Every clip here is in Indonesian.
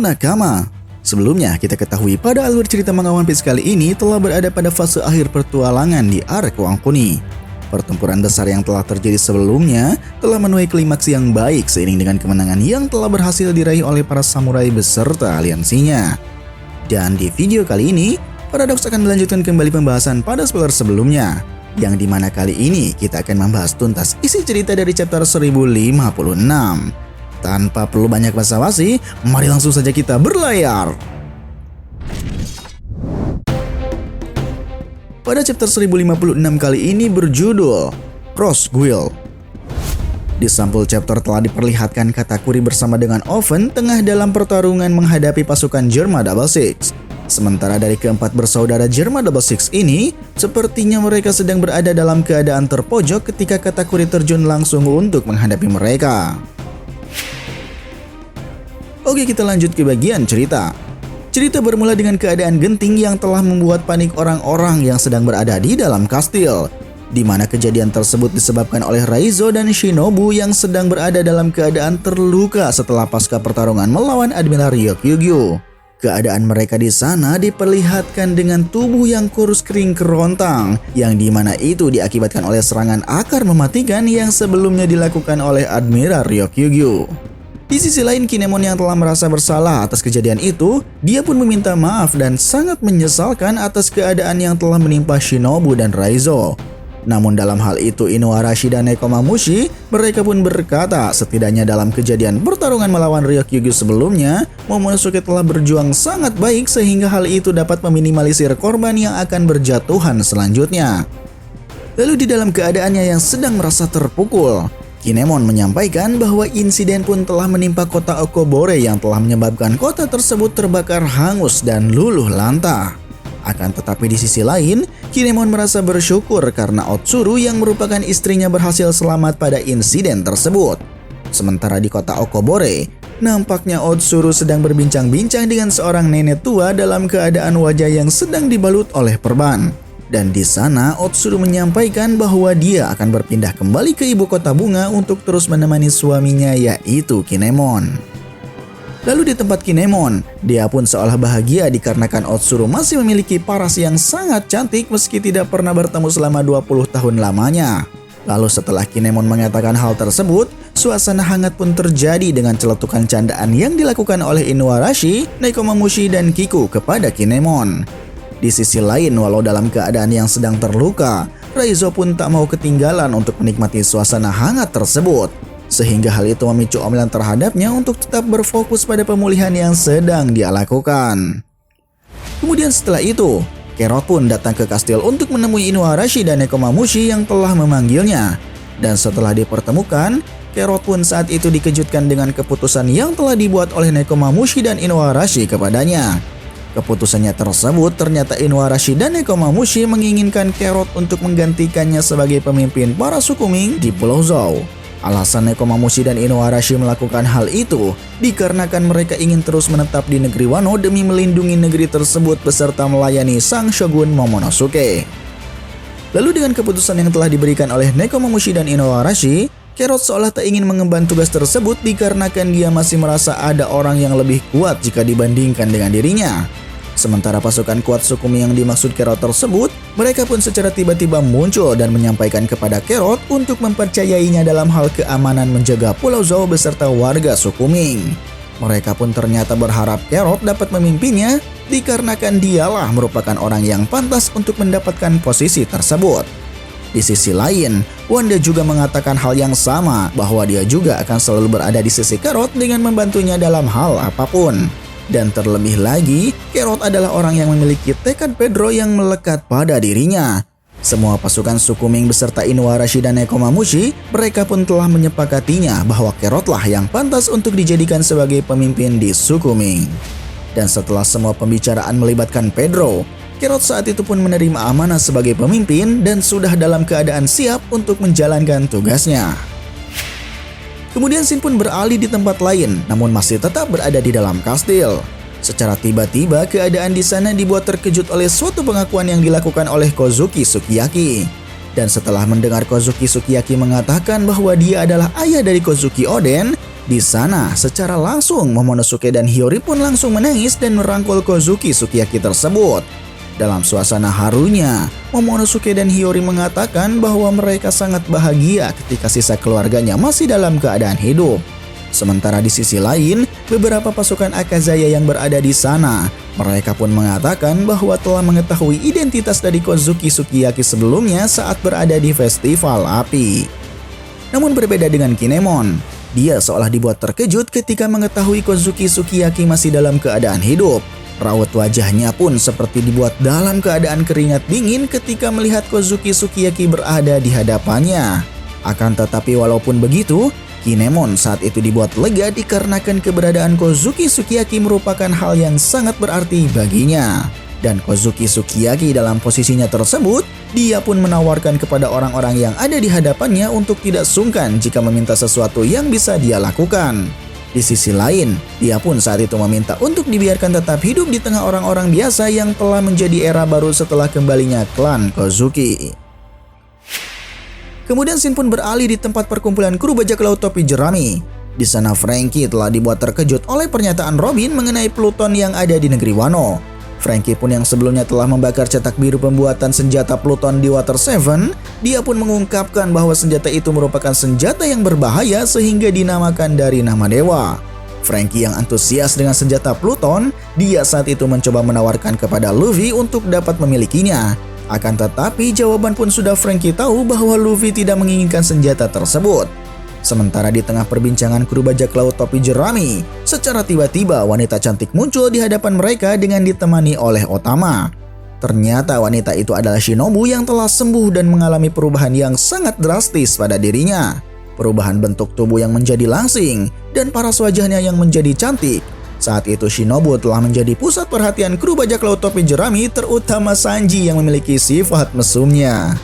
Nakama. Sebelumnya, kita ketahui pada alur cerita manga One Piece kali ini telah berada pada fase akhir petualangan di arc Wang Kuni. Pertempuran besar yang telah terjadi sebelumnya telah menuai klimaks yang baik seiring dengan kemenangan yang telah berhasil diraih oleh para samurai beserta aliansinya. Dan di video kali ini, Paradox akan melanjutkan kembali pembahasan pada spoiler sebelumnya, yang dimana kali ini kita akan membahas tuntas isi cerita dari chapter 1056. Tanpa perlu banyak basa-basi, mari langsung saja kita berlayar. Pada chapter 1056 kali ini berjudul Cross Guild. Di sampul chapter telah diperlihatkan Katakuri bersama dengan Oven tengah dalam pertarungan menghadapi pasukan Germa Double Six. Sementara dari keempat bersaudara Germa Double Six ini, sepertinya mereka sedang berada dalam keadaan terpojok ketika Katakuri terjun langsung untuk menghadapi mereka. Oke, kita lanjut ke bagian cerita. Cerita bermula dengan keadaan genting yang telah membuat panik orang-orang yang sedang berada di dalam kastil, di mana kejadian tersebut disebabkan oleh Raizo dan Shinobu yang sedang berada dalam keadaan terluka setelah pasca pertarungan melawan Admiral Ryokyugyu. Keadaan mereka di sana diperlihatkan dengan tubuh yang kurus kering kerontang, yang dimana itu diakibatkan oleh serangan akar mematikan yang sebelumnya dilakukan oleh Admiral Ryokyugyu. Di sisi lain, Kinemon yang telah merasa bersalah atas kejadian itu, dia pun meminta maaf dan sangat menyesalkan atas keadaan yang telah menimpa Shinobu dan Raizo. Namun dalam hal itu Inuarashi dan Nekomamushi, mereka pun berkata setidaknya dalam kejadian pertarungan melawan Ryokyugyu sebelumnya, Momonosuke telah berjuang sangat baik sehingga hal itu dapat meminimalisir korban yang akan berjatuhan selanjutnya. Lalu di dalam keadaannya yang sedang merasa terpukul, Kinemon menyampaikan bahwa insiden pun telah menimpa kota Okobore yang telah menyebabkan kota tersebut terbakar hangus dan luluh lantah. Akan tetapi di sisi lain, Kinemon merasa bersyukur karena Otsuru yang merupakan istrinya berhasil selamat pada insiden tersebut. Sementara di kota Okobore, nampaknya Otsuru sedang berbincang-bincang dengan seorang nenek tua dalam keadaan wajah yang sedang dibalut oleh perban. Dan di sana Otsuru menyampaikan bahwa dia akan berpindah kembali ke ibu kota bunga untuk terus menemani suaminya yaitu Kinemon. Lalu di tempat Kinemon, dia pun seolah bahagia dikarenakan Otsuru masih memiliki paras yang sangat cantik meski tidak pernah bertemu selama 20 tahun lamanya. Lalu setelah Kinemon mengatakan hal tersebut, suasana hangat pun terjadi dengan celetukan candaan yang dilakukan oleh Inuarashi, Nekomamushi dan Kiku kepada Kinemon. Di sisi lain, walau dalam keadaan yang sedang terluka, Raizo pun tak mau ketinggalan untuk menikmati suasana hangat tersebut. Sehingga hal itu memicu omelan terhadapnya untuk tetap berfokus pada pemulihan yang sedang dia lakukan. Kemudian setelah itu, Kerot pun datang ke kastil untuk menemui Inuarashi dan Nekomamushi yang telah memanggilnya. Dan setelah dipertemukan, Kerot pun saat itu dikejutkan dengan keputusan yang telah dibuat oleh Nekomamushi dan Inuarashi kepadanya. Keputusannya tersebut ternyata Inuarashi dan Nekomamushi menginginkan Kerot untuk menggantikannya sebagai pemimpin para suku Ming di Pulau Zou. Alasan Nekomamushi dan Inuarashi melakukan hal itu dikarenakan mereka ingin terus menetap di negeri Wano demi melindungi negeri tersebut beserta melayani sang shogun Momonosuke. Lalu dengan keputusan yang telah diberikan oleh Nekomamushi dan Inuarashi, Kerot seolah tak ingin mengemban tugas tersebut dikarenakan dia masih merasa ada orang yang lebih kuat jika dibandingkan dengan dirinya. Sementara pasukan kuat suku Ming yang dimaksud Kerot tersebut, mereka pun secara tiba-tiba muncul dan menyampaikan kepada Kerot untuk mempercayainya dalam hal keamanan menjaga Pulau Zou beserta warga suku Ming. Mereka pun ternyata berharap Kerot dapat memimpinnya dikarenakan dialah merupakan orang yang pantas untuk mendapatkan posisi tersebut. Di sisi lain, Wanda juga mengatakan hal yang sama bahwa dia juga akan selalu berada di sisi Kerot dengan membantunya dalam hal apapun. Dan terlebih lagi, Kerot adalah orang yang memiliki tekad Pedro yang melekat pada dirinya. Semua pasukan suku Ming beserta Inuarashi dan Nekomamushi, mereka pun telah menyepakatinya bahwa Kerotlah yang pantas untuk dijadikan sebagai pemimpin di suku Ming. Dan setelah semua pembicaraan melibatkan Pedro, Kerot saat itu pun menerima amanah sebagai pemimpin dan sudah dalam keadaan siap untuk menjalankan tugasnya. Kemudian Shin pun beralih di tempat lain, namun masih tetap berada di dalam kastil. Secara tiba-tiba, keadaan di sana dibuat terkejut oleh suatu pengakuan yang dilakukan oleh Kozuki Sukiyaki. Dan setelah mendengar Kozuki Sukiyaki mengatakan bahwa dia adalah ayah dari Kozuki Oden, Di sana, secara langsung Momonosuke dan Hiyori pun langsung menangis dan merangkul Kozuki Sukiyaki tersebut. Dalam suasana harunya, Momonosuke dan Hiyori mengatakan bahwa mereka sangat bahagia ketika sisa keluarganya masih dalam keadaan hidup. Sementara di sisi lain, beberapa pasukan Akazaya yang berada di sana, mereka pun mengatakan bahwa telah mengetahui identitas dari Kozuki Sukiyaki sebelumnya saat berada di festival api. Namun berbeda dengan Kinemon, dia seolah dibuat terkejut ketika mengetahui Kozuki Sukiyaki masih dalam keadaan hidup. Raut wajahnya pun seperti dibuat dalam keadaan keringat dingin ketika melihat Kozuki Sukiyaki berada di hadapannya. Akan tetapi walaupun begitu, Kinemon saat itu dibuat lega dikarenakan keberadaan Kozuki Sukiyaki merupakan hal yang sangat berarti baginya. Dan Kozuki Sukiyaki dalam posisinya tersebut, dia pun menawarkan kepada orang-orang yang ada di hadapannya untuk tidak sungkan jika meminta sesuatu yang bisa dia lakukan. Di sisi lain, dia pun saat itu meminta untuk dibiarkan tetap hidup di tengah orang-orang biasa yang telah menjadi era baru setelah kembalinya klan Kozuki. Kemudian scene pun beralih di tempat perkumpulan kru bajak laut topi jerami. Di sana Franky telah dibuat terkejut oleh pernyataan Robin mengenai Pluton yang ada di negeri Wano. Franky pun yang sebelumnya telah membakar cetak biru pembuatan senjata Pluton di Water 7, dia pun mengungkapkan bahwa senjata itu merupakan senjata yang berbahaya sehingga dinamakan dari nama dewa. Franky yang antusias dengan senjata Pluton, dia saat itu mencoba menawarkan kepada Luffy untuk dapat memilikinya. Akan tetapi jawaban pun sudah Franky tahu bahwa Luffy tidak menginginkan senjata tersebut. Sementara di tengah perbincangan kru bajak laut topi jerami, secara tiba-tiba wanita cantik muncul di hadapan mereka dengan ditemani oleh Otama. Ternyata wanita itu adalah Shinobu yang telah sembuh dan mengalami perubahan yang sangat drastis pada dirinya. Perubahan bentuk tubuh yang menjadi langsing dan paras wajahnya yang menjadi cantik. Saat itu Shinobu telah menjadi pusat perhatian kru bajak laut topi jerami, terutama Sanji yang memiliki sifat mesumnya.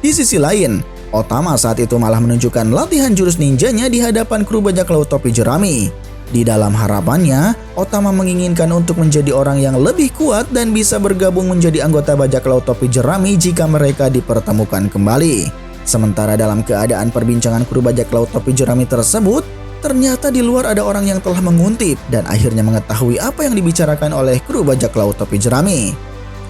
Di sisi lain, Otama saat itu malah menunjukkan latihan jurus ninjanya di hadapan kru bajak laut topi jerami. Di dalam harapannya, Otama menginginkan untuk menjadi orang yang lebih kuat dan bisa bergabung menjadi anggota bajak laut topi jerami jika mereka dipertemukan kembali. Sementara dalam keadaan perbincangan kru bajak laut topi jerami tersebut, ternyata di luar ada orang yang telah menguntip dan akhirnya mengetahui apa yang dibicarakan oleh kru bajak laut topi jerami.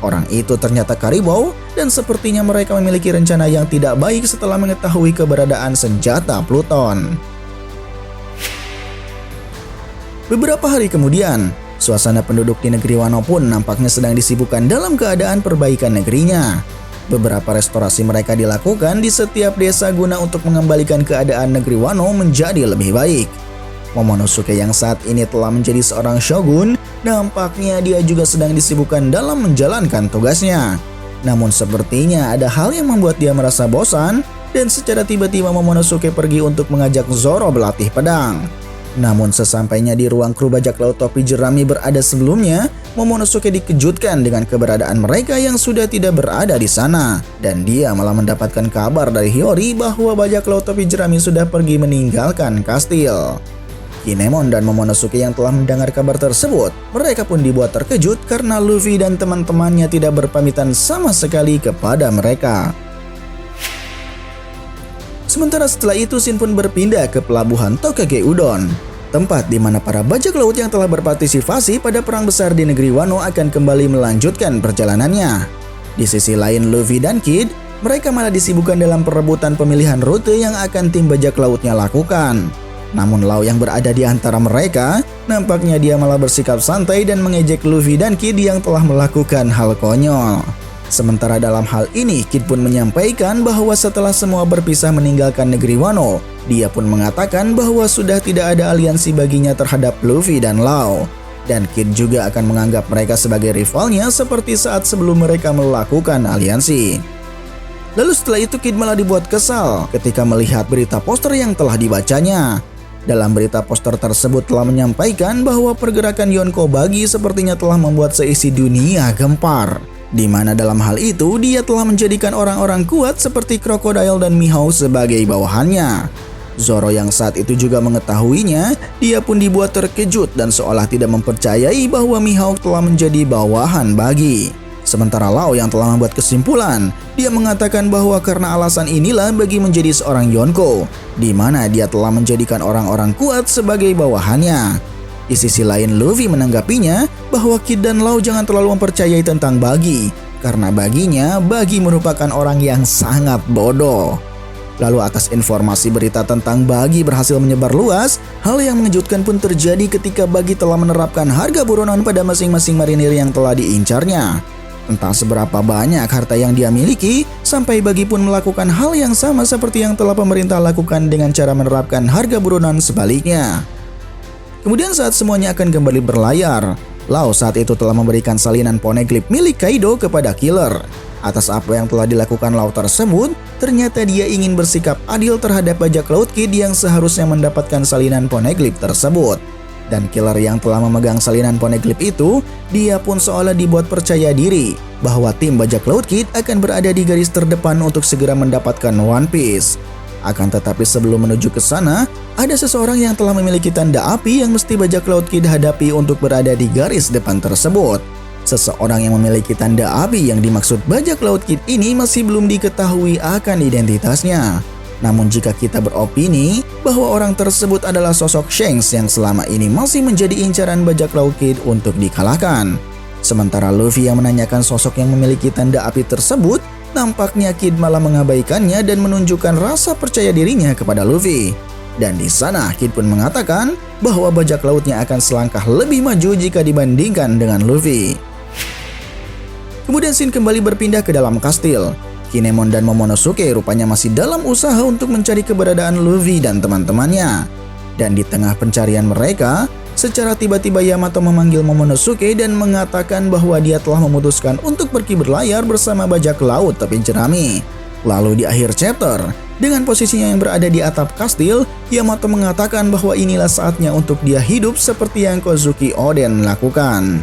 Orang itu ternyata Karibou dan sepertinya mereka memiliki rencana yang tidak baik setelah mengetahui keberadaan senjata Pluton. Beberapa hari kemudian, suasana penduduk di negeri Wano pun nampaknya sedang disibukkan dalam keadaan perbaikan negerinya. Beberapa restorasi mereka dilakukan di setiap desa guna untuk mengembalikan keadaan negeri Wano menjadi lebih baik. Momonosuke yang saat ini telah menjadi seorang shogun, nampaknya dia juga sedang disibukkan dalam menjalankan tugasnya. Namun sepertinya ada hal yang membuat dia merasa bosan dan secara tiba-tiba Momonosuke pergi untuk mengajak Zoro berlatih pedang. Namun sesampainya di ruang kru bajak laut topi jerami berada sebelumnya, Momonosuke dikejutkan dengan keberadaan mereka yang sudah tidak berada di sana. Dan dia malah mendapatkan kabar dari Hiyori bahwa bajak laut topi jerami sudah pergi meninggalkan kastil. Kinemon dan Momonosuke yang telah mendengar kabar tersebut, mereka pun dibuat terkejut karena Luffy dan teman-temannya tidak berpamitan sama sekali kepada mereka. Sementara setelah itu Shin pun berpindah ke pelabuhan Tokage Udon, tempat di mana para bajak laut yang telah berpartisipasi pada perang besar di negeri Wano akan kembali melanjutkan perjalanannya. Di sisi lain Luffy dan Kid, mereka malah disibukkan dalam perebutan pemilihan rute yang akan tim bajak lautnya lakukan. Namun Lau yang berada di antara mereka, nampaknya dia malah bersikap santai dan mengejek Luffy dan Kid yang telah melakukan hal konyol. Sementara dalam hal ini, Kid pun menyampaikan bahwa setelah semua berpisah meninggalkan negeri Wano, dia pun mengatakan bahwa sudah tidak ada aliansi baginya terhadap Luffy dan Lau. Dan Kid juga akan menganggap mereka sebagai rivalnya seperti saat sebelum mereka melakukan aliansi. Lalu setelah itu Kid malah dibuat kesal ketika melihat berita poster yang telah dibacanya. Dalam berita poster tersebut telah menyampaikan bahwa pergerakan Yonko Bagi sepertinya telah membuat seisi dunia gempar. Di mana dalam hal itu dia telah menjadikan orang-orang kuat seperti Crocodile dan Mihawk sebagai bawahannya. Zoro yang saat itu juga mengetahuinya, dia pun dibuat terkejut dan seolah tidak mempercayai bahwa Mihawk telah menjadi bawahan Bagi. Sementara Lau yang telah membuat kesimpulan, dia mengatakan bahwa karena alasan inilah Bagi menjadi seorang Yonko, di mana dia telah menjadikan orang-orang kuat sebagai bawahannya. Di sisi lain Luffy menanggapinya bahwa Kid dan Lau jangan terlalu mempercayai tentang Buggy, karena baginya Buggy merupakan orang yang sangat bodoh. Lalu atas informasi berita tentang Buggy berhasil menyebar luas, hal yang mengejutkan pun terjadi ketika Buggy telah menerapkan harga buronan pada masing-masing marinir yang telah diincarnya. Entah seberapa banyak harta yang dia miliki, sampai Buggy pun melakukan hal yang sama seperti yang telah pemerintah lakukan dengan cara menerapkan harga buronan sebaliknya. Kemudian saat semuanya akan kembali berlayar, Lau saat itu telah memberikan salinan poneglyph milik Kaido kepada Killer. Atas apa yang telah dilakukan Lau tersebut, ternyata dia ingin bersikap adil terhadap bajak laut Kid yang seharusnya mendapatkan salinan poneglyph tersebut. Dan Killer yang telah memegang salinan poneglyph itu, dia pun seolah dibuat percaya diri bahwa tim bajak laut Kid akan berada di garis terdepan untuk segera mendapatkan One Piece. Akan tetapi sebelum menuju ke sana, ada seseorang yang telah memiliki tanda api yang mesti bajak laut Kid hadapi untuk berada di garis depan tersebut. Seseorang yang memiliki tanda api yang dimaksud bajak laut Kid ini masih belum diketahui akan identitasnya. Namun jika kita beropini bahwa orang tersebut adalah sosok Shanks yang selama ini masih menjadi incaran bajak laut Kid untuk dikalahkan. Sementara Luffy yang menanyakan sosok yang memiliki tanda api tersebut, nampaknya Kid malah mengabaikannya dan menunjukkan rasa percaya dirinya kepada Luffy. Dan di sana Kid pun mengatakan bahwa bajak lautnya akan selangkah lebih maju jika dibandingkan dengan Luffy. Kemudian scene kembali berpindah ke dalam kastil. Kinemon dan Momonosuke rupanya masih dalam usaha untuk mencari keberadaan Luffy dan teman-temannya. Dan di tengah pencarian mereka, secara tiba-tiba Yamato memanggil Momonosuke dan mengatakan bahwa dia telah memutuskan untuk pergi berlayar bersama bajak laut tepi jerami. Lalu di akhir chapter, dengan posisinya yang berada di atap kastil, Yamato mengatakan bahwa inilah saatnya untuk dia hidup seperti yang Kozuki Oden lakukan.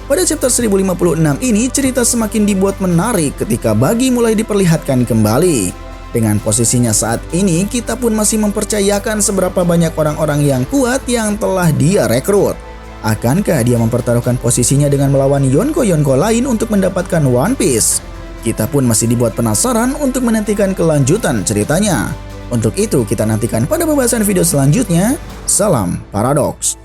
Pada chapter 1056 ini, cerita semakin dibuat menarik ketika Buggy mulai diperlihatkan kembali. Dengan posisinya saat ini, kita pun masih mempercayakan seberapa banyak orang-orang yang kuat yang telah dia rekrut. Akankah dia mempertaruhkan posisinya dengan melawan Yonko-Yonko lain untuk mendapatkan One Piece? Kita pun masih dibuat penasaran untuk menantikan kelanjutan ceritanya. Untuk itu, kita nantikan pada pembahasan video selanjutnya. Salam Paradox.